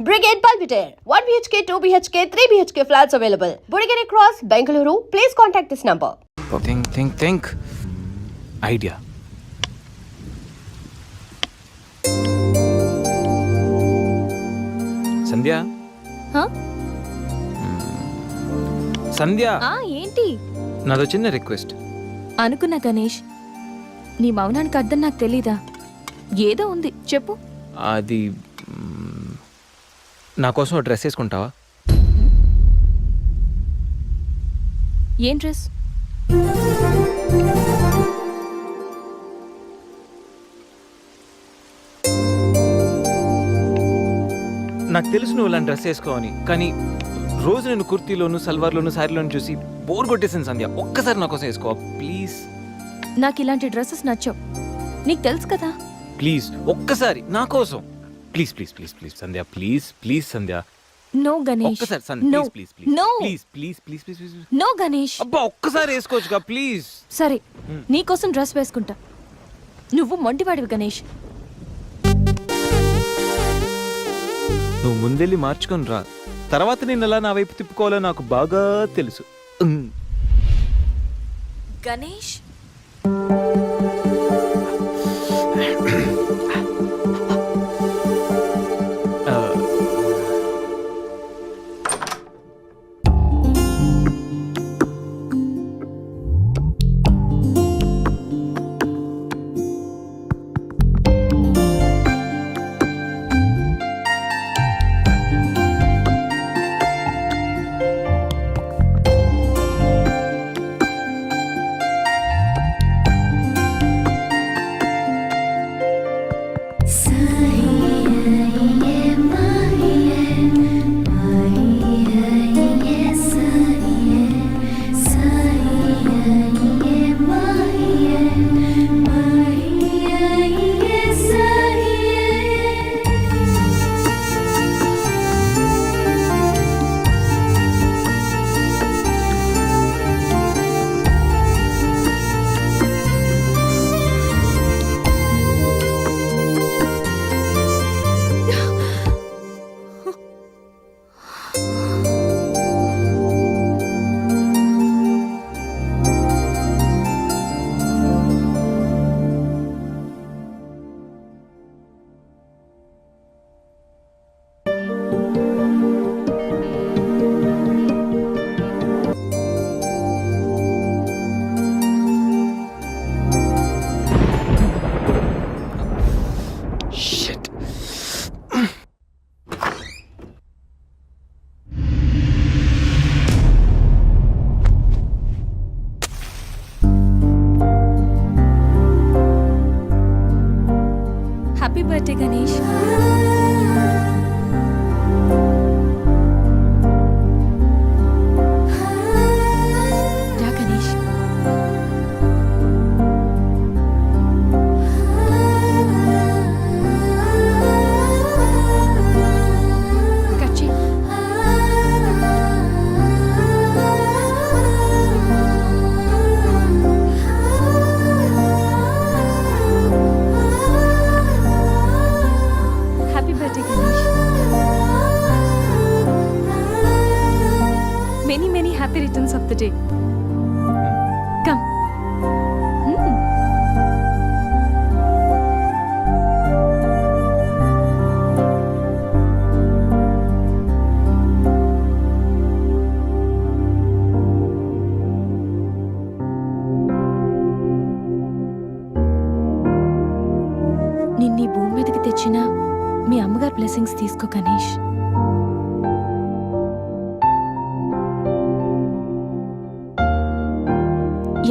Brigade Palpitaire. 1 BHK, 2 BHK, 3 BHK flats available. Burigere Cross, Bengaluru. Please contact this number. Think. Idea. సంధ్య సంధ్య ఏంటి? నాదో చిన్న request. అనుకున్నా గణేష్, నీ మౌనానికి అర్థం నాకు తెలీదా? ఏదో ఉంది, చెప్పు. అది నా కోసం డ్రెస్ వేసుకుంటావా? ఏం డ్రెస్? నాకు తెలుసు నువ్వు ఇలాంటి డ్రెస్ వేసుకోవని, కానీ రోజు నేను కుర్తీలోను సల్వార్లోను శారీలోను చూసి బోర్ కొట్టేసింది సంధ్య. ఒక్కసారి నా కోసం వేసుకోవా ప్లీజ్? నాకు ఇలాంటి డ్రెస్సెస్ నచ్చవు, నీకు తెలుసు కదా. ప్లీజ్ ఒక్కసారి నా కోసం. Please please please please Sandhya, please please Sandhya. No Ganesh, ఒక్కసారి Sandhya, no please please no please please please please please. No Ganesh. అబ్బా ఒక్కసారి వేసుకోవచ్చుగా ప్లీజ్. సరే, నీకోసం డ్రెస్ వేసుకుంటా. నువ్వు మొండివాడివి గణేష్. నువ్వు ముందెళ్ళి మార్చుకొని రా, తర్వాత నేను ఎలా నా వైపు తిప్పుకోవాలో నాకు బాగా తెలుసు. Ganesh, happy birthday Ganesh. రా గణేష్. కట్ చేయి. Happy birthday Ganesh. Many many happy returns of the day. Come. నిన్నీ భూమి మీదకి తెచ్చిన మీ అమ్మగారు బ్లెస్సింగ్స్ తీసుకో గణేష్.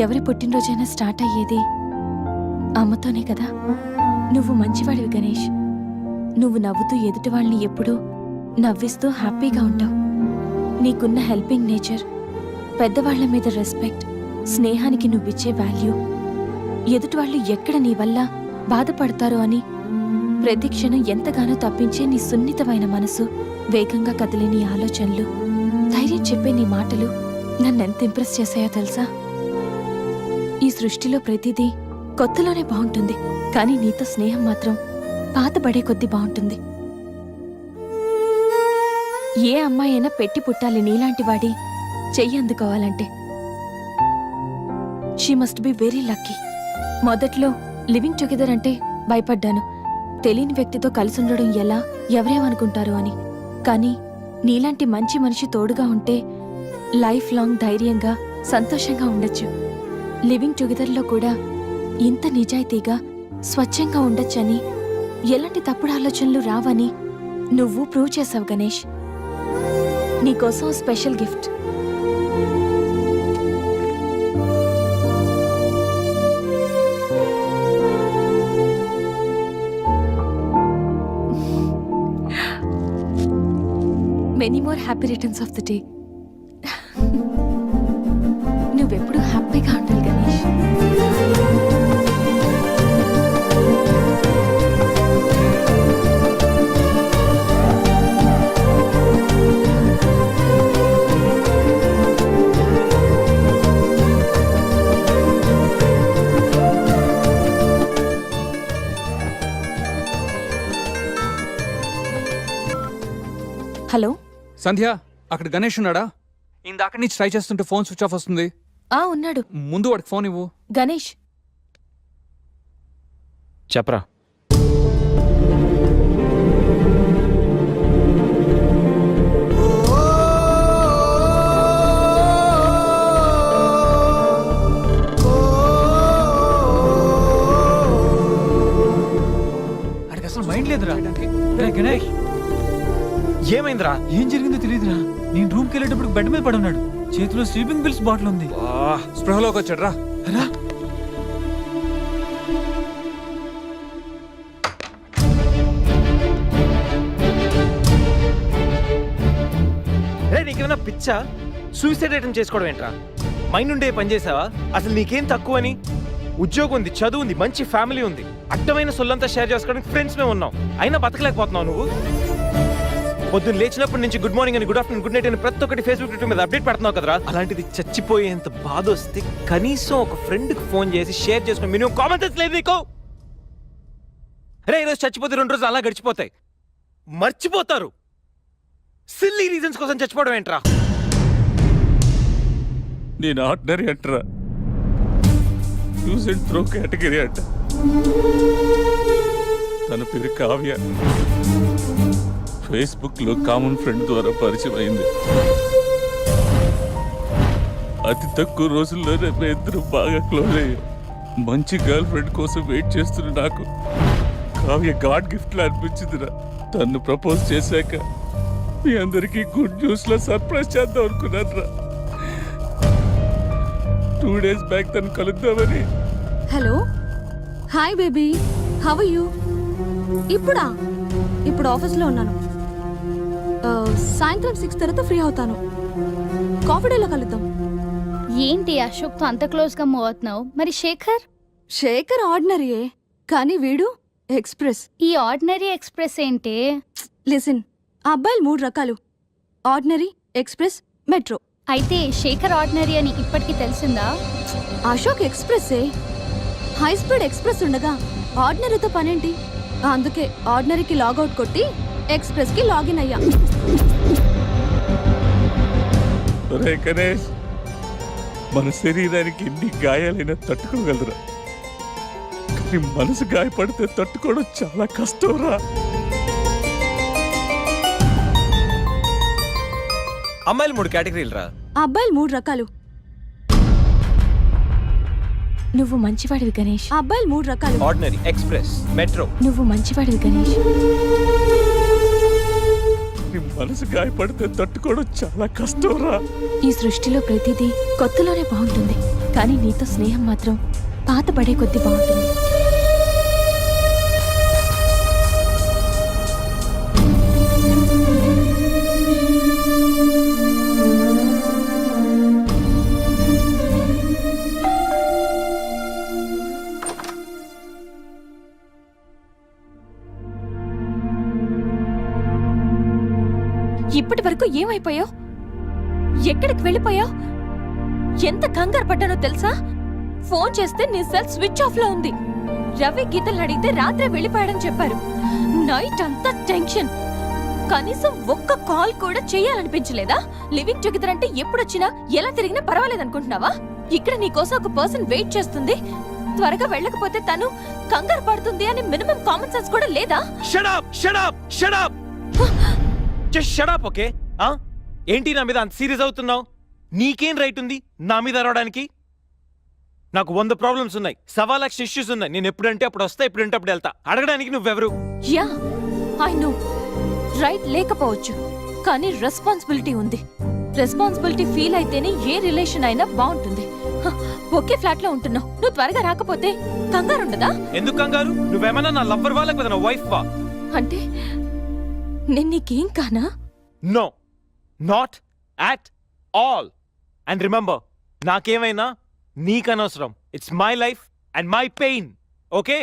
ఎవరి పుట్టినరోజైనా స్టార్ట్ అయ్యేది అమ్మతోనే కదా. నువ్వు మంచివాడివి గణేష్. నువ్వు నవ్వుతూ ఎదుటి వాళ్ళని ఎప్పుడూ నవ్విస్తూ హ్యాపీగా ఉంటావు. నీకున్న హెల్పింగ్ నేచర్, పెద్దవాళ్ల మీద రెస్పెక్ట్, స్నేహానికి నువ్విచ్చే వాల్యూ, ఎదుటి వాళ్ళు ఎక్కడ నీ వల్ల బాధపడతారో అని ప్రతి క్షణం ఎంతగానో తప్పించే నీ సున్నితమైన మనసు, వేగంగా కదిలే నీ ఆలోచనలు, ధైర్యం చెప్పే నీ మాటలు నన్నెంత ఇంప్రెస్ చేశాయో తెలుసా? ఈ సృష్టిలో ప్రతిదీ కొత్తలోనే బాగుంటుంది, కానీ నీతో స్నేహం మాత్రం పాతబడే కొద్దీ బాగుంటుంది. ఏ అమ్మాయి అయినా పెట్టి పుట్టాలి నీలాంటి వాడి చెయ్యి అందుకోవాలంటే. She must be very lucky. మొదట్లో లివింగ్ టుగెదర్ అంటే భయపడ్డాను. తెలియని వ్యక్తితో కలిసి ఉండడం ఎలా, ఎవరేమనుకుంటారు అని. కానీ నీలాంటి మంచి మనిషి తోడుగా ఉంటే లైఫ్ లాంగ్ ధైర్యంగా సంతోషంగా ఉండొచ్చు. లివింగ్ టుగెదర్లో కూడా ఇంత నిజాయితీగా స్వచ్ఛంగా ఉండొచ్చని, ఎలాంటి తప్పుడు ఆలోచనలు రావని నువ్వు ప్రూవ్ చేసావు గణేష్. నీకోసం special gift. Many more happy returns of the day. నువ్వెప్పుడు హ్యాపీగా ఉండాలి గణేష్. హలో. సంధ్య, అక్కడ గణేష్ ఉన్నాడా? ఇందాక నుంచి ట్రై చేస్తుంటే ఫోన్ స్విచ్ ఆఫ్ వస్తుంది. ఉన్నాడు. ముందు వాడికి ఫోన్ ఇవ్వు. గణేష్, చెప్పరా. అడికి అసలు మైండ్ లేదురా. గణేష్, ఏమైందిరా? ఏం జరిగిందో తెలియదురా. నేను రూమ్కి వెళ్ళేటప్పుడు బెడ్ మీద పడి ఉన్నాడు. చేతిలో స్లీపింగ్ పిల్స్ బాటిల్ ఉంది. స్పృహలోకి వచ్చాడు రా. రా. నీకేమైనా పిచ్చా? సూసైడ్ అటెంప్ట్ చేసుకోవడం ఏంట్రా? మైండ్ ఉండే పని చేసావా? అసలు నీకేం తక్కువ అని? ఉద్యోగం ఉంది, చదువు ఉంది, మంచి ఫ్యామిలీ ఉంది, అడ్డమైన సొల్లంతా షేర్ చేసుకోవడానికి ఫ్రెండ్స్ మేము ఉన్నాం. అయినా బతకలేకపోతున్నావు నువ్వు. పొద్దున్న లేచినప్పటి నుంచి గుడ్ మార్నింగ్ అని, గుడ్ ఆఫ్టర్నూన్, గుడ్ నైట్ అని ప్రతి ఒక్కటి ఫేస్బుక్ ట్విట్టర్ మీద అప్డేట్ పెడుతున్నావు కదరా. అలాంటిది చచ్చిపోయేంత బాధ వస్తే కనీసం ఒక ఫ్రెండ్కి ఫోన్ చేసి షేర్ చేసుకుని మినిమం కామన్ సెన్స్ లేదు నీకు? అరే ఈరోజు చచ్చిపోతే 2 రోజులు అలా గడిచిపోతాయి, మర్చిపోతారు. సిల్లీ రీజన్స్ కోసం చచ్చిపోవడం ఏంట్రా? నేను ఆర్డినరీ అంటరా, యూజ్ అండ్ త్రో కేటగిరీ అంట. తన పేరు కావ్య. ఫేస్బుక్ లో కామన్ ఫ్రెండ్ ద్వారా పరిచయం అయింది. అతి తక్కువ రోజుల్లోనే ఇద్దరు బాగా క్లోజ్ అయ్యాం. మంచి గర్ల్ ఫ్రెండ్ కోసం వెయిట్ చేస్తున్న నాకు కావ్య గాడ్ గిఫ్ట్ లా అనిపించిందిరా. తను ప్రపోజ్ చేశాక మీ అందరికీ గుడ్ న్యూస్ లో సర్ప్రైజ్ చేద్దాం అనుకున్నాను రా. 2 days బ్యాక్ తను కలుద్దామని. Hello, hi baby, how are you? ఇప్పుడు ఆఫీస్లో ఉన్నాను. సాయంత్రం 6 తర్వాత ఫ్రీ అవుతాను. కాఫీ డేలో కలుద్దాం. ఏంటి అశోక్తో అంత క్లోజ్గా మూవ్ అవుతున్నావు? మరి శేఖర్ ఆర్డినరీయే, కానీ వీడు ఎక్స్ప్రెస్. ఈ ఆర్డినరీ ఎక్స్ప్రెస్ ఏంటి? లిసన్, ఆ అబ్బాయిలు 3 రకాలు: ఆర్డినరీ, ఎక్స్ప్రెస్, మెట్రో. అయితే శేఖర్ ఆర్డినరీ అని ఇప్పటికి తెలిసిందా? అశోక్ ఎక్స్ప్రెస్సే. హై స్పీడ్ ఎక్స్ప్రెస్ ఉండగా ఆర్డినరీతో పనేంటి? అందుకే ఆర్డినరీకి లాగౌట్ కొట్టి ఎక్స్ప్రెస్కి లాగిన్ అయ్యా. ఒరే గణేష్, మన శరీరానికి ఎన్ని గాయాలైనా తట్టుకోగలరా, కానీ మనసు గాయపడితే తట్టుకోవడం చాలా కష్టంరా. అమ్మాయిలు 3 కేటగిరీలు రా. ఆ అబ్బాయిలు 3 రకాలు. నువ్వు మంచివాడివి గణేష్. ఆ అబ్బాయిలు 3 రకాలు: ఆర్డినరీ, ఎక్స్ప్రెస్, మెట్రో. నువ్వు మంచివాడివి గణేష్. నీ మనసు గాయపడితే తట్టుకోవడం చాలా కష్టంరా. ఈ సృష్టిలో ప్రతిదీ కొత్తలోనే బాగుంటుంది, కానీ నీతో స్నేహం మాత్రం పాత పడే కొద్దీ బాగుంటుంది. ఇప్పటి వరకు ఏమైపోయావు? ఎక్కడికి వెళ్ళిపోయావు? ఎంత కంగారు పడ్డానో తెలుసా? ఫోన్ చేస్తే నీ సెల్ స్విచ్ ఆఫ్ లో ఉంది. రవి గీతలు అడిగితే రాత్రే వెళ్ళిపోయాడని చెప్పారు. నైట్ అంతా టెన్షన్. కనీసం ఒక్క కాల్ కూడా చేయాలనిపించలేదా? లివింగ్ టుగెదర్ అంటే ఎప్పుడొచ్చినా ఎలా తిరిగినా పర్వాలేదనుకుంటున్నావా? ఇక్కడ నీకోసం ఒక పర్సన్ వెయిట్ చేస్తుంది. త్వరగా వెళ్ళకపోతే తను కంగారు పడుతుంది అని మినిమం కామన్ సెన్స్ కూడా లేదా? Shut up shut up shut up just shut up okay. ఏంటి నా మీద అంత సీరియస్ అవుతున్నావు? నీకేం రైట్ ఉంది నా మీద అరవడానికి? నాకు 100 ప్రాబ్లమ్స్ ఉన్నాయి, 1,00,000 ఇష్యూస్ ఉన్నాయి. నేను ఎప్పుడంటే అప్పుడు వస్తా, ఎప్పుడంటే అప్పుడు వెళ్తా. అడగడానికి నువ్వెవరు? యా ఐ నో రైట్ లేకపోవచ్చు, కానీ రెస్పాన్సిబిలిటీ ఉంది. రెస్పాన్సిబిలిటీ ఫీల్ అయితేనే ఏ రిలేషన్ అయినా బాగుంటుంది. ఒకే ఫ్లాట్ లో ఉంటున్నావు, నువ్వు త్వరగా రాకపోతే కంగారు ఉండదా? ఎందుకు కంగారు? నువ్వేమన్నా నా లవ్వర్ వా లేకపోతే నా వైఫ్ వా? అంటే నేను నీకేం కానా? No, not at all. And remember, నాకేమైనా నీకనవసరం. It's my life and my pain, okay?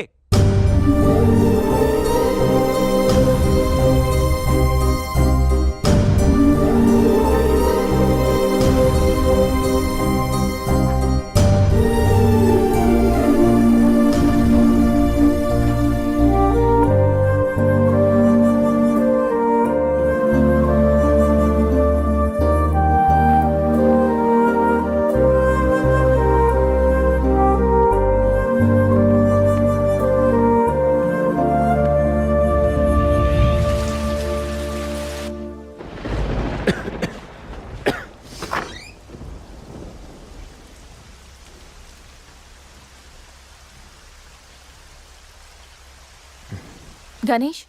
Ganesh,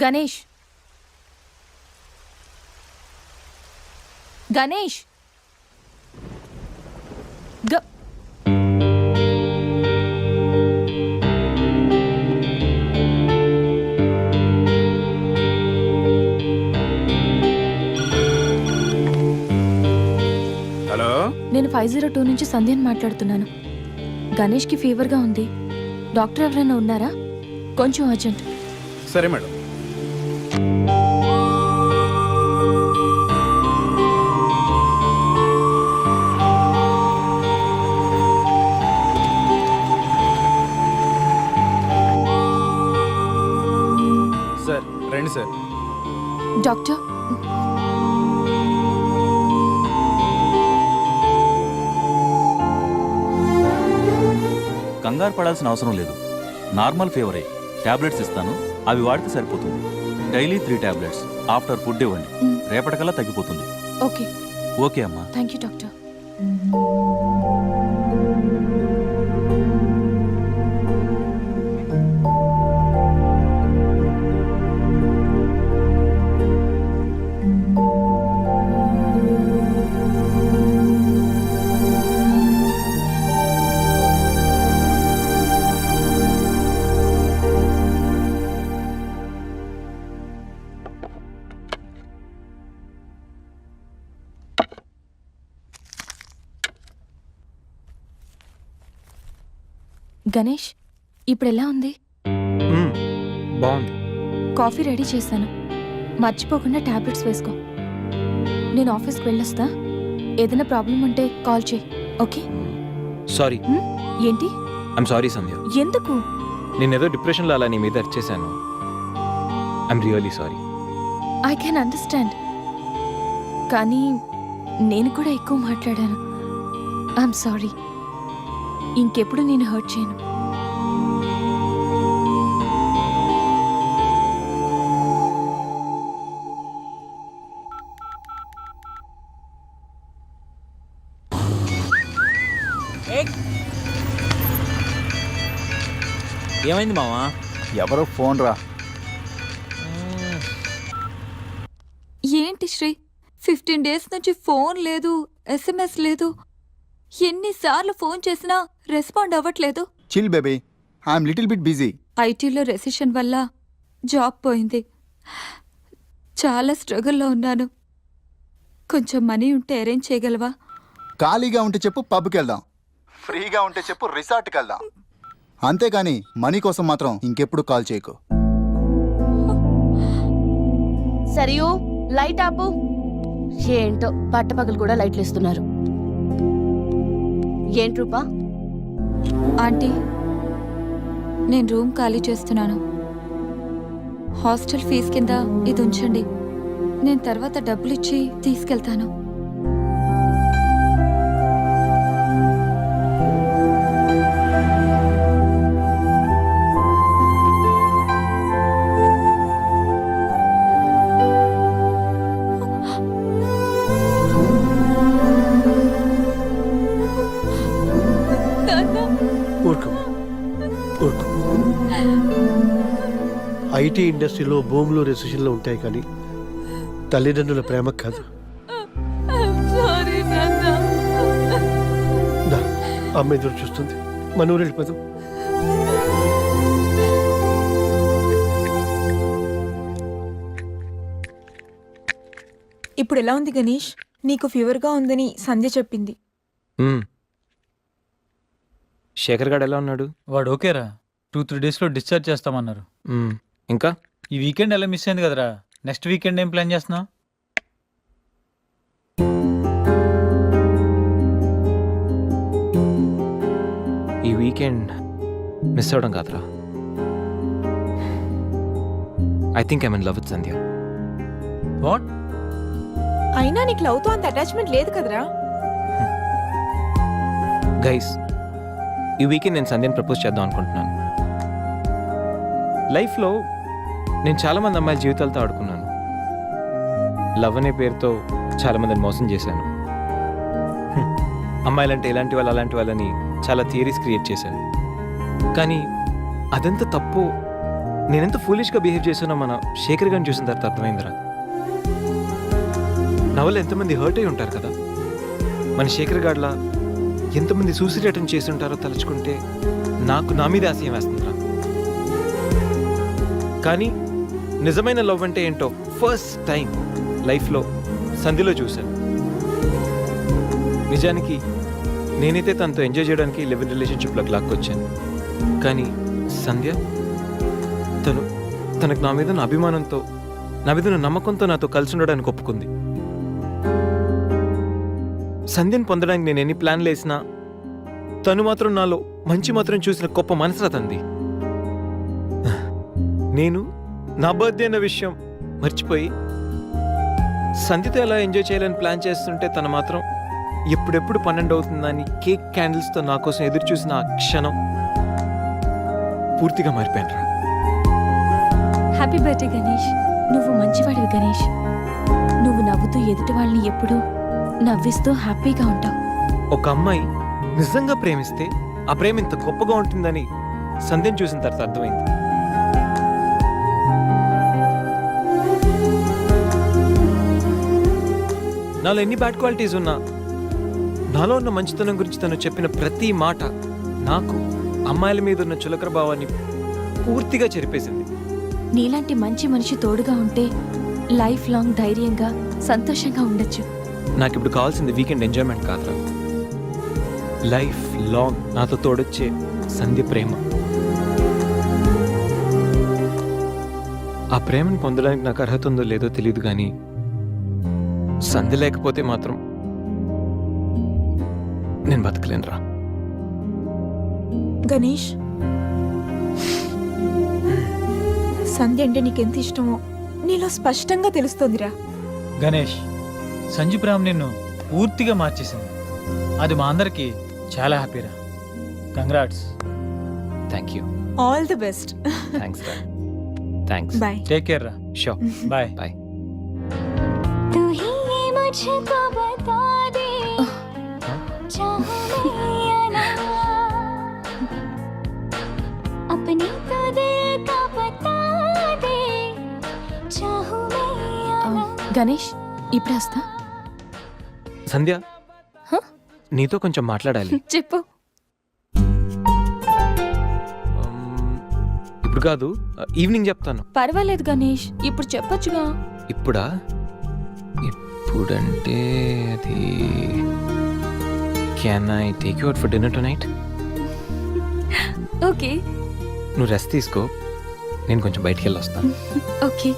Ganesh, Ganesh, hello, నేను 502 నుంచి సంధ్యని మాట్లాడుతున్నాను. గణేష్కి ఫీవర్గా ఉంది. డాక్టర్ ఎవరైనా ఉన్నారా? కొంచెం అర్జెంట్. సరే మేడం. సార్ రండి సార్. డాక్టర్, కంగారు పడాల్సిన అవసరం లేదు. నార్మల్ ఫీవరే. టాబ్లెట్స్ ఇస్తాను, అవి వాడితే సరిపోతుంది. Daily 3 tablets. ఆఫ్టర్ ఫుడ్ ఇవ్వండి, రేపటికల్లా తగ్గిపోతుంది. ఓకే. ఓకే అమ్మా. Thank you doctor. గణేష్, ఇప్పుడు ఎలా ఉంది? బాగుంది. కాఫీ రెడీ చేశాను, మర్చిపోకుండా టాబ్లెట్స్ వేసుకో. నేను ఆఫీస్కి వెళ్ళొస్తా. ఏదైనా ప్రాబ్లం ఉంటే కాల్ చేయి, ఓకే? సారీ. ఏంటి? ఐమ్ సారీ సంధ్య. ఎందుకు? నేనేదో డిప్రెషన్లో అలా నీ మీద వచ్చేసాను. I'm really sorry. I can understand, కానీ నేను కూడా ఎక్కువ మాట్లాడాను. I'm sorry. ఇంకెప్పుడు నేను హర్ట్ చేయను. ఏమైంది మావా? ఎవరో ఫోన్ రా. ఏంటి శ్రీ, 15 డేస్ నుంచి ఫోన్ లేదు, SMS లేదు. ఎన్నిసార్లు ఫోన్ చేసినా రెస్పాండ్ అవ్వట్లేదు. Chill baby, I'm little bit busy. ఐటీలో రెసిషన్ వల్ల జాబ్ పోయింది. చాలా స్ట్రగుల్లో ఉన్నాను. కొంచెం మనీ ఉంటే అరేంజ్ చేయగలవా? ఖాళీగా ఉంటే చెప్పు, పబ్కి వెళ్దాం. ఫ్రీగా ఉంటే చెప్పు, రిసార్ట్కి వెళ్దాం. అంతేగాని మనీ కోసం మాత్రం ఇంకెప్పుడు కాల్ చేయకు. సరియు, లైట్ ఆపు. ఏంటో పట్టపగలు కూడా లైట్లు ఇస్తున్నారు. ఏంటి రూపా? ఆంటీ, నేను రూమ్ ఖాళీ చేస్తున్నాను. హాస్టల్ ఫీజు కింద ఇది ఉంచండి. నేను తర్వాత డబ్బులు ఇచ్చి తీసుకెళ్తాను. ఊరుకో ఊరుకో. ఐటీ ఇండస్ట్రీలో భూములు రెసిషన్లో ఉంటాయి కానీ తల్లిదండ్రుల ప్రేమ కాదు. దా, అమ్మ ఎదురు చూస్తుంది. మన ఊరు వెళ్ళిపోదాం. ఇప్పుడు ఎలా ఉంది గణేష్? నీకు ఫీవర్గా ఉందని సంధ్య చెప్పింది. శేఖర్ గారు ఎలా ఉన్నాడు? వాడు ఓకేరా, 2-3 డేస్లో డిశ్చార్జ్ చేస్తామన్నారు. ఇంకా ఈ వీకెండ్ ఎలా మిస్ అయింది కదరా? నెక్స్ట్ వీకెండ్ ఏం ప్లాన్ చేస్తున్నావు? ఈ వీకెండ్ మిస్ అవడం కాదురా. I think I'm in love with Sandhya. What? అయినా నీకు లవ్తో అంత అటాచ్మెంట్ లేదు కదరా? గైస్, ఈ వీకెండ్ నేను సంధ్యని ప్రపోజ్ చేద్దాం అనుకుంటున్నాను. లైఫ్లో నేను చాలామంది అమ్మాయిల జీవితాలతో ఆడుకున్నాను. లవ్ అనే పేరుతో చాలామందిని మోసం చేశాను. అమ్మాయిలంటే ఇలాంటి వాళ్ళు అలాంటి వాళ్ళని చాలా థియరీస్ క్రియేట్ చేశాను. కానీ అదెంత తప్పు, నేనెంత ఫూలిష్గా బిహేవ్ చేశానో మన శేఖర్ గారిని చూసిన తర్వాత అర్థమైందిరా. నా వల్ల ఎంతమంది హర్ట్ అయి ఉంటారు కదా. మన శేఖర్ గారిలా ఎంతమంది సూసైడ్ అటెంప్ట్ చేసి ఉంటారో తలుచుకుంటే నాకు నా మీద ఆశయం వేస్తుందిరా. కానీ నిజమైన లవ్ అంటే ఏంటో ఫస్ట్ టైం లైఫ్లో సంధిలో చూశాను. నిజానికి నేనైతే తనతో ఎంజాయ్ చేయడానికి లివ్ ఇన్ రిలేషన్షిప్లోకి లాక్కొచ్చాను. కానీ సంధ్య తనకు నా మీద అభిమానంతో, నా మీద నమ్మకంతో నాతో కలిసి ఉండడానికి ఒప్పుకుంది. సంధ్యను పొందడానికి నేను ఎన్ని ప్లాన్లు వేసినా తను మాత్రం నాలో మంచి మాత్రం చూసిన గొప్ప మనసురా తంది. నేను నా బర్త్డే అన్న విషయం మర్చిపోయి సంధ్యతో ఎలా ఎంజాయ్ చేయాలని ప్లాన్ చేస్తుంటే తను మాత్రం ఎప్పుడెప్పుడు 12 అవుతుందని కేక్ క్యాండిల్స్తో నా కోసం ఎదురు చూసిన ఆ క్షణం పూర్తిగా మారిపోయాను రా. Happy birthday Ganesh. నువ్వు మంచివాడివి గణేష్. నువ్వు నవ్వుతూ ఎదుటి వాళ్ళని ఎప్పుడూ నవ్విస్తూ హ్యాపీగా ఉంటావు. ఒక అమ్మాయి నిజంగా ప్రేమిస్తే ఆ ప్రేమ ఇంత గొప్పగా ఉంటుందని సంధ్యను చూసిన తర్వాత అర్థమైంది. నాలో ఎన్ని బ్యాడ్ క్వాలిటీస్ ఉన్నా నాలో ఉన్న మంచితనం గురించి తను చెప్పిన ప్రతి మాట నాకు అమ్మాయిల మీద ఉన్న చులకర భావాన్ని పూర్తిగా చెరిపేసింది. నీలాంటి మంచి మనిషి తోడుగా ఉంటే లైఫ్ లాంగ్ ధైర్యంగా సంతోషంగా ఉండొచ్చు. నాకు ఇప్పుడు కావాల్సింది వీకెండ్ ఎంజాయ్మెంట్ కాదురా, లైఫ్ లాంగ్ నాతో తోడొచ్చే సంధ్య ప్రేమ. ఆ ప్రేమను పొందడానికి నాకు అర్హత ఉందో లేదో తెలియదు, కానీ సంధ్య లేకపోతే మాత్రం నేను బతకలేనురా. గణేష్, సంధ్య అంటే నీకెంత ఇష్టమో నీలో స్పష్టంగా తెలుస్తోందిరా. గణేష్, సంజు ప్రేమ నిన్ను పూర్తిగా మార్చేసింది. అది మా అందరికి చాలా హ్యాపీరా. Congrats. Thank you. All the best. Thanks రా. థ్యాంక్స్. బాయ్. టేక్ కేర్ రా. షూర్. బాయ్. బాయ్. గణేష్, ఇప్పుడు వస్తా. సంధ్య, హ? నీతో కొంచెం మాట్లాడాలి. చెప్పు. ఇప్పుడు కాదు, ఈవినింగ్ చెప్తాను. పర్వాలేదు గణేష్, ఇప్పుడు చెప్పొచ్చుగా. ఇప్పుడా? ఇప్పుడంటే అది can I take you out for dinner tonight? Okay. నువ్వు రెస్ట్ తీసుకో, నేను కొంచెం బయటికి వెళ్ళి వస్తాను. ఓకే.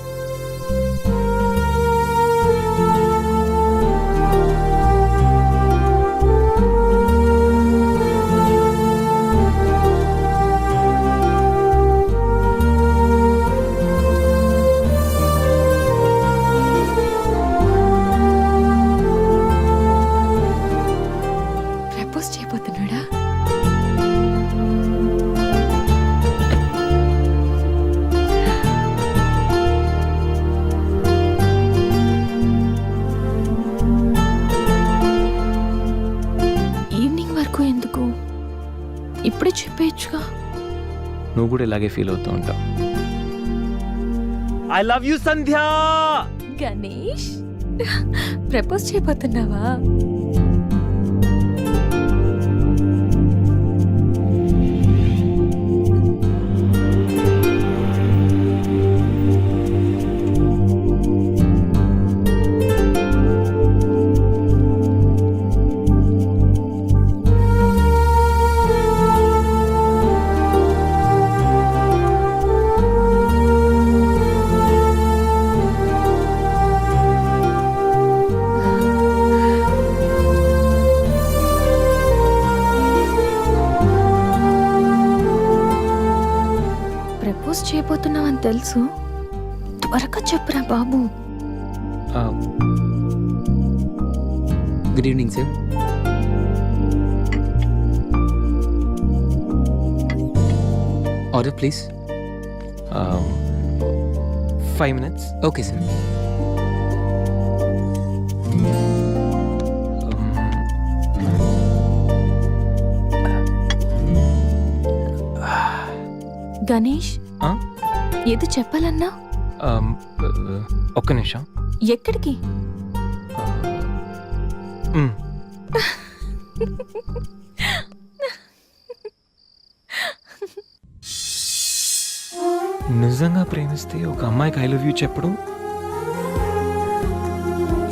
నువ్వు కూడా ఇలాగే ఫీల్ అవుతూ ఉంటావు. I love you Sandhya. Ganesh propose చేయబోతున్నావా? ప్రపోజ్ చేయబోతున్నావని తెలుసు, త్వరగా చెప్పురా బాబు. Good evening sir. Order please. 5 minutes. Okay sir. Ganesh ఏదో చెప్పాలన్నా? ఒక్క నిమిషం. ఎక్కడికి? నిజంగా ప్రేమిస్తే ఒక అమ్మాయికి ఐ లవ్ యూ చెప్పడం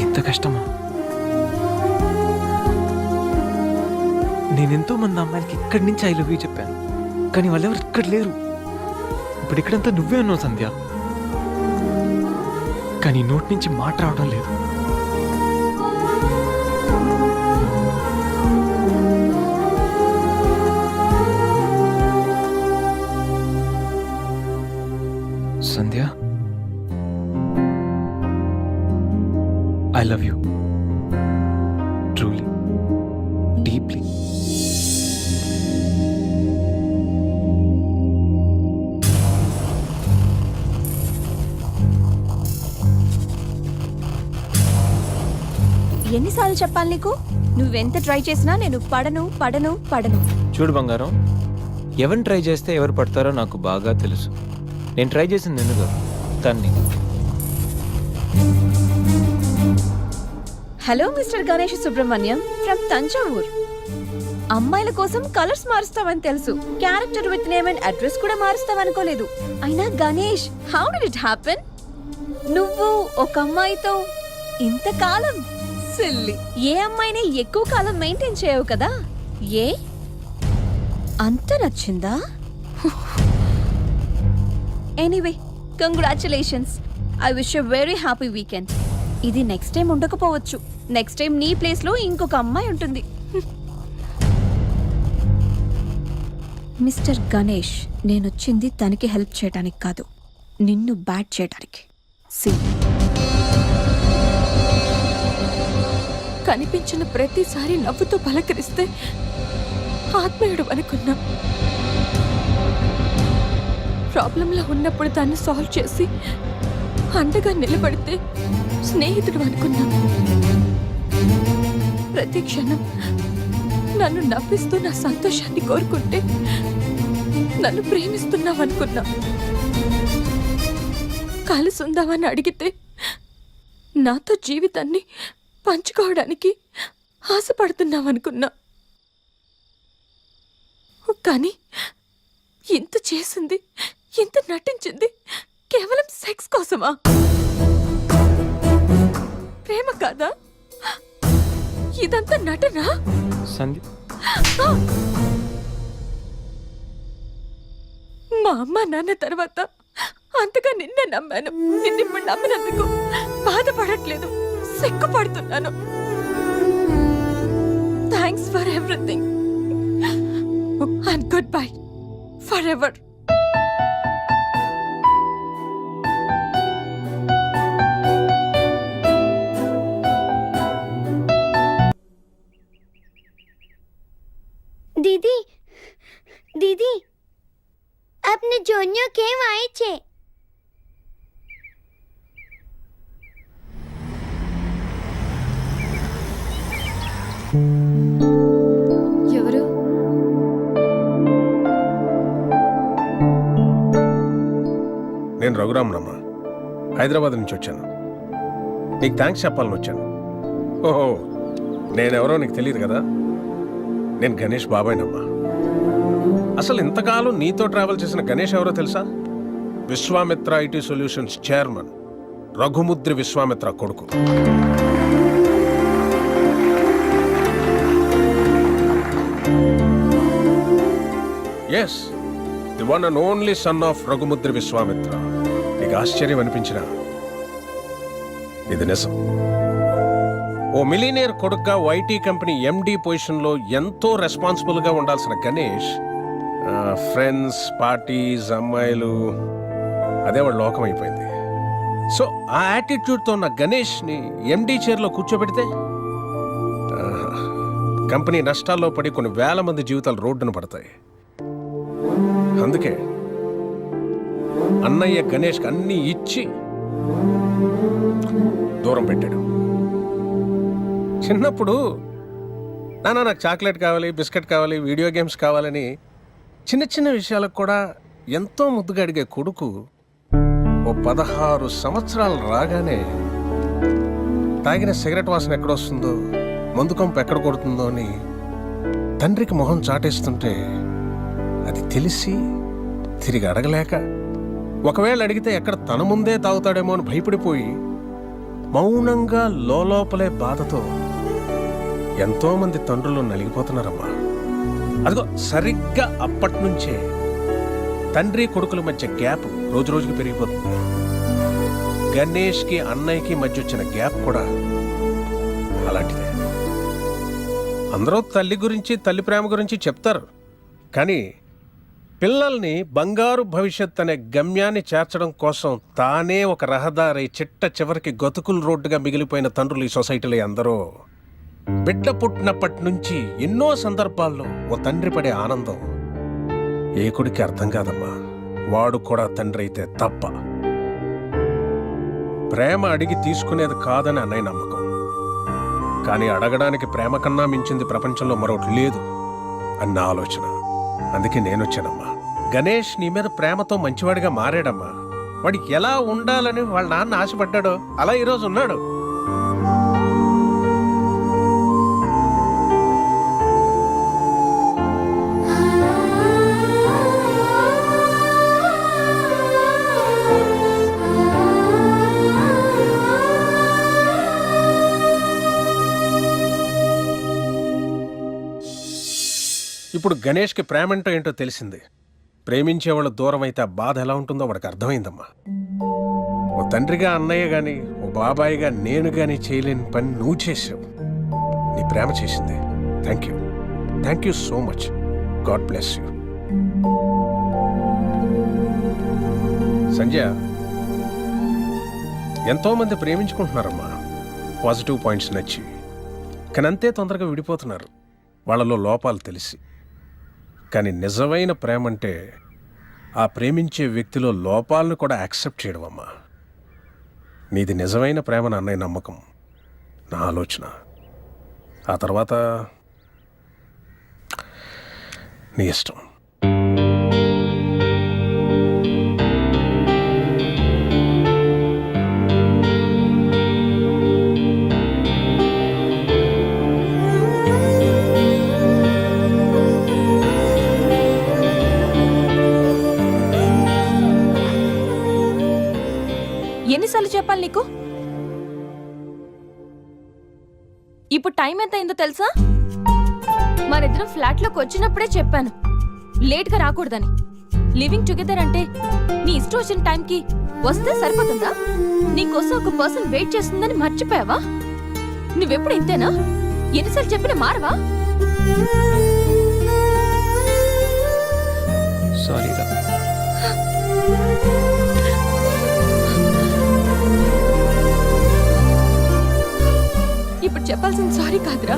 ఎంత కష్టమా? నేనెంతో మంది అమ్మాయిలకి ఇక్కడి నుంచి ఐ లవ్ యూ చెప్పాను, కానీ వాళ్ళెవరు ఇక్కడ లేరు. ఇప్పుడు ఇక్కడంతా నువ్వే ఉన్నావు సంధ్య, కానీ నోటి నుంచి మాట రావడం లేదు. Sandhya, I love you truly, deeply. ఎన్నిసార్లు చెప్పాలి నీకు? నువ్వెంత ట్రై చేసినా నేను పడను పడను పడను. చూడు బంగారం, ఎవరిని ట్రై చేస్తే ఎవరు పడతారో నాకు బాగా తెలుసు. నేను ట్రై చేసింది ఎందుకు తన్ని. Hello mister Ganesh Subrahmanyam from Thanjavur. అమ్మాయిల కోసం కలర్స్ మారుస్తావని తెలుసు, character with name and address కూడా మారుస్తావనుకోలేదు. అయినా Ganesh, how did it happen? నువ్వు ఒక అమ్మాయితో ఇంతకాలం సిల్లీ. ఏ అమ్మాయిని ఎక్కువ కాలం మెయింటైన్ చేయవు కదా? ఏ అంత నచ్చిందా? Anyway, congratulations. I wish you very happy weekend. ఇది నెక్స్ట్ టైం ఉండకపోవచ్చు. నెక్స్ట్ టైం నీ ప్లేస్ లో ఇంకొక అమ్మాయి ఉంటుంది. మిస్టర్ గణేష్, నేనొచ్చింది తనకి హెల్ప్ చేయడానికి కాదు, నిన్ను బ్యాట్ చేయడానికి. సి కనిపించిన ప్రతిసారి నవ్వుతో పలకరిస్తే ఆత్మీయుడు అనుకున్నా. ప్రాబ్లంలో ఉన్నప్పుడు దాన్ని సాల్వ్ చేసి అండగా నిలబడితే స్నేహితుడు అనుకున్నా. ప్రతి క్షణం నన్ను నవ్విస్తూ నా సంతోషాన్ని కోరుకుంటే నన్ను ప్రేమిస్తున్నావనుకున్నా. కలిసి ఉందామని అడిగితే నాతో జీవితాన్ని పంచుకోవడానికి ఆశపడుతున్నావనుకున్నా. కానీ ఇంత చేసింది, ఇంత నటించింది కేవలం సెక్స్ కోసమా? ప్రేమ కాదా? ఇదంతా నటనా? సంధ్య, మా అమ్మ నాన్న తర్వాత అంతగా నిన్నే నమ్మాను. నిన్నిప్పుడు నమ్మినందుకు బాధపడట్లేదు, సిగ్గుపడుతున్నాను. Thanks for everything and good bye for ever. दीदी दीदी अपने जोनियो केम आए छे? ఎవరు? రఘురామనమ్మ. హైదరాబాద్ నుంచి వచ్చాను. నీకు థ్యాంక్స్ చెప్పాలని వచ్చాను. ఓహో, నేనెవరో నీకు తెలియదు కదా. నేను గణేష్ బాబాయ్నమ్మా. అసలు ఇంతకాలం నీతో ట్రావెల్ చేసిన గణేష్ ఎవరో తెలుసా? Vishwamitra IT solutions chairman Raghumudri Vishwamitra కొడుకు. Yes, the one and only son of Raghumudri Vishwamitra. నీకు ఆశ్చర్యం అనిపించిన ఇది నిజం. ఓ మిలీనియర్ కొడుకుగా ఐటీ కంపెనీ ఎండి పొజిషన్లో ఎంతో రెస్పాన్సిబుల్గా ఉండాల్సిన గణేష్ ఫ్రెండ్స్, పార్టీస్, అమ్మాయిలు, అదే వాడు లోకం అయిపోయింది. సో ఆ యాటిట్యూడ్తో ఉన్న గణేష్ని ఎండి చైర్లో కూర్చోబెడితే కంపెనీ నష్టాల్లో పడి కొన్ని వేల మంది జీవితాలు రోడ్డున పడతాయి. అందుకే అన్నయ్య గణేష్కి అన్నీ ఇచ్చి దూరం పెట్టాడు. చిన్నప్పుడు నాన్న నాకు చాక్లెట్ కావాలి, బిస్కెట్ కావాలి, వీడియో గేమ్స్ కావాలని చిన్న చిన్న విషయాలకు కూడా ఎంతో ముద్దుగా అడిగే కొడుకు ఓ 16 సంవత్సరాలు రాగానే తాగిన సిగరెట్ వాసన ఎక్కడొస్తుందో, మందు కంపు ఎక్కడ కొడుతుందో అని తండ్రికి మొహం చాటేస్తుంటే అది తెలిసి తిరిగి అడగలేక, ఒకవేళ అడిగితే ఎక్కడ తన ముందే తాగుతాడేమో అని భయపడిపోయి మౌనంగా లోపలే బాధతో ఎంతో మంది తండ్రులు నలిగిపోతున్నారమ్మా. అదిగో సరిగ్గా అప్పటి నుంచే తండ్రి కొడుకుల మధ్య గ్యాప్ రోజు రోజుకి పెరిగిపోతుంది. గణేష్కి అన్నయ్యకి మధ్య వచ్చిన గ్యాప్ కూడా అలాంటిదే. అందరూ తల్లి గురించి, తల్లి ప్రేమ గురించి చెప్తారు, కానీ పిల్లల్ని బంగారు భవిష్యత్ అనే గమ్యాన్ని చేర్చడం కోసం తానే ఒక రహదారి చిట్ట చివరికి గతుకుల రోడ్డుగా మిగిలిపోయిన తండ్రులు ఈ సొసైటీలో అందరూ. బిడ్డ పుట్టినప్పటి నుంచి ఎన్నో సందర్భాల్లో ఓ తండ్రి పడే ఆనందం ఏ కొడుకు అర్థం కాదమ్మా. వాడు కూడా తండ్రి అయితే తప్ప. ప్రేమ అడిగి తీసుకునేది కాదని అన్నయ్య నమ్మకం. కానీ అడగడానికి ప్రేమ కన్నా మించింది ప్రపంచంలో మరొకటి లేదు అన్న ఆలోచన. అందుకే నేనొచ్చానమ్మా. గణేష్ నీ మీద ప్రేమతో మంచివాడిగా మారాడమ్మా. వాడికి ఎలా ఉండాలని వాళ్ళ నాన్న ఆశపడ్డాడో అలా ఈరోజు ఉన్నాడు. ఇప్పుడు గణేష్కి ప్రేమంటో ఏంటో తెలిసింది. ప్రేమించేవాళ్ళు దూరం అయితే ఆ బాధ ఎలా ఉంటుందో వాడికి అర్థమైందమ్మా. ఓ తండ్రిగా అన్నయ్య గాని, ఓ బాబాయిగా నేను గాని చేయలేని పని నువ్వు చేసావు. నీ ప్రేమ చేసింది. Thank you so much. God bless you. Sanjay, ఎంతో మంది ప్రేమించుకుంటున్నారమ్మా, పాజిటివ్ పాయింట్స్ నచ్చి. కానీ అంతే తొందరగా విడిపోతున్నారు వాళ్ళలో లోపాలు తెలిసి. కానీ నిజమైన ప్రేమ అంటే ఆ ప్రేమించే వ్యక్తిలో లోపాలను కూడా యాక్సెప్ట్ చేయడం అమ్మా. నీది నిజమైన ప్రేమ అన్నయ్య నమ్మకం, నా ఆలోచన. ఆ తర్వాత నీ ఇష్టం. ఎన్నిసార్లు చెప్పాలి నీకు? ఇప్పుడు టైం ఎంత అయిందో తెలుసా? మరిద్దరం ఫ్లాట్ లోకి వచ్చినప్పుడే చెప్పాను లేట్ గా రాకూడదని. లివింగ్ టుగెదర్ అంటే నీ ఇష్టం వచ్చిన టైంకి వస్తే సరిపోతుందా? నీకోసం ఒక పర్సన్ వెయిట్ చేస్తుందని మర్చిపోయావా? నువ్వెప్పుడు ఇంతేనా? ఎన్నిసార్లు చెప్పినా మారవా? సారీ రా. ఇప్పుడు చెప్పాల్సిన సారీ కాదురా,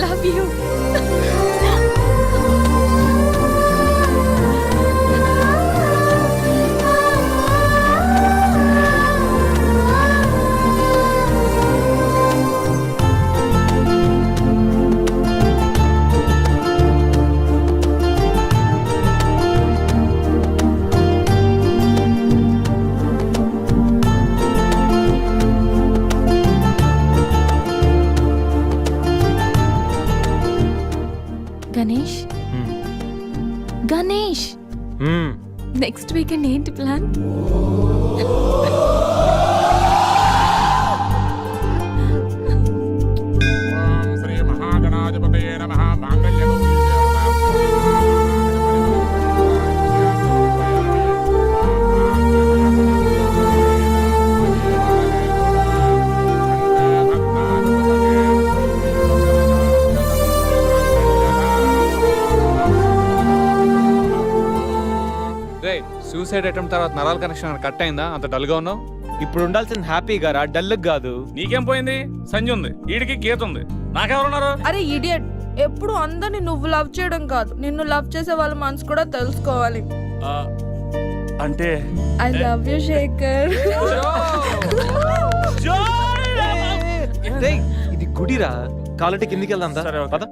లవ్ యూ. నెక్స్ట్ వీకెండ్ ఏంటి ప్లాన్? శ్రీ మహాగణాధిపతయే నమః. మాంగళ్యం రే సూసైడ్ అటెంప్ట్ తర్వాత నరాల కనెక్షన్ కట్ అయిందా? అంత డల్గా ఉన్నావు. ఇప్పుడు ఉండాల్సిన హ్యాపీగా రా, డల్గా కాదు. నీకేం పోయింది? సంజయ్ ఉంది, ఈడికి గీత ఉంది, నాకెవరున్నారు? అరే ఇడియట్, ఎప్పుడు అందరిని నువ్వు లవ్ చేయడం కాదు, నిన్ను లవ్ చేసే వాళ్ళ మనసు కూడా తెలుసుకోవాలి. అంటే ఐ లవ్ యూ శేఖర్. రేయ్, ఇది గుడిరా, కాలంటే కిందికి వెళ్దాం దా. సరే, ఓకే. పద.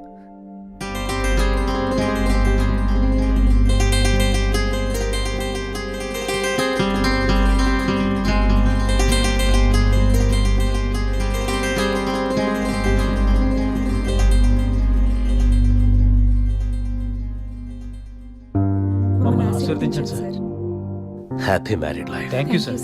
మమ్మల్ని ఆశీర్వదించండి sir. Happy married life. Thank you sir.